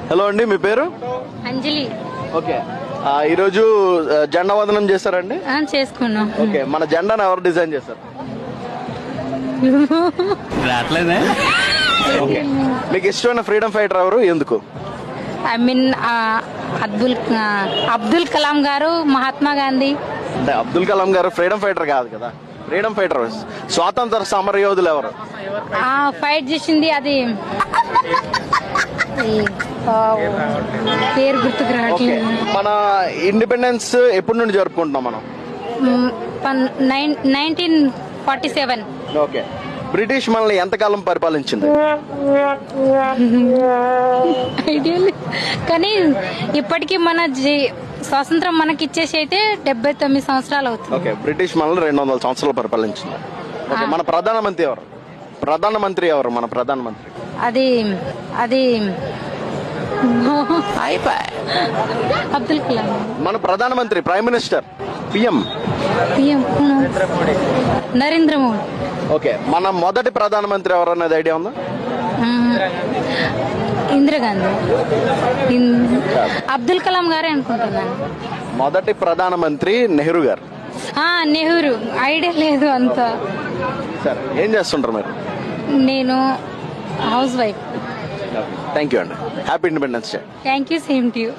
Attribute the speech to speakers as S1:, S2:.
S1: Hello అండి, మీ పేరు?
S2: అంజలి.
S1: Okay, ఈరోజు జెండా వందనం చేశారండి?
S2: చేసుకున్నాం.
S1: ఓకే, మన జెండాను ఎవరు డిజైన్ చేశారు?
S3: రావట్లేదే.
S1: ఓకే, మీకు ఇష్టమైన ఫ్రీడమ్ ఫైటర్ ఎవరు, ఎందుకు?
S2: ఐ మీన్ అబ్దుల్ కలాం గారు, మహాత్మా గాంధీ.
S1: అంటే అబ్దుల్ కలాం గారు ఫ్రీడమ్ ఫైటర్ కాదు కదా. ఫ్రీడమ్ ఫైటర్ స్వాతంత్ర సమర యోధులు ఎవరు?
S2: ఫైట్ చేసింది అది పేరు గుర్తుకు
S1: ఓకే,
S2: రావట్లేదు.
S1: మన ఇండిపెండెన్స్ ఎప్పటి నుండి జరుపుకుంటున్నాం మనం?
S2: 1947.
S1: ఓకే, బ్రిటిష్ మనల్ని ఎంతకాలం పరిపాలించింది?
S2: ఐడియా లేదు. కానీ ఇప్పటికీ మన స్వాతంత్రం మనకి ఇచ్చేసి అయితే 79 సంవత్సరాలు అవుతుంది.
S1: ఓకే, బ్రిటిష్ మనల్ని 200 సంవత్సరాలు పరిపాలించింది. ఓకే, మన ప్రధానమంత్రి ఎవరు? మన ప్రధానమంత్రి
S2: అది అబ్దుల్ కలాం.
S1: మన ప్రధానమంత్రి, prime minister, PM
S2: Narendra Modi.
S1: Okay, మన మొదటి ప్రధానమంత్రి ఎవరు అనేది ఐడియా ఉందా?
S2: ఇందిరాగాంధీ. అబ్దుల్ కలాం గారే అనుకుంటున్నాను.
S1: మొదటి ప్రధానమంత్రి నెహ్రూ గారు.
S2: నెహ్రూ ఐడియా లేదు అంత.
S1: సరే, ఏం చేస్తుంటారు మీరు?
S2: నేను హౌస్ వైఫ్.
S1: థ్యాంక్ యూ అండి. Happy independence day.
S2: Thank you, same to you.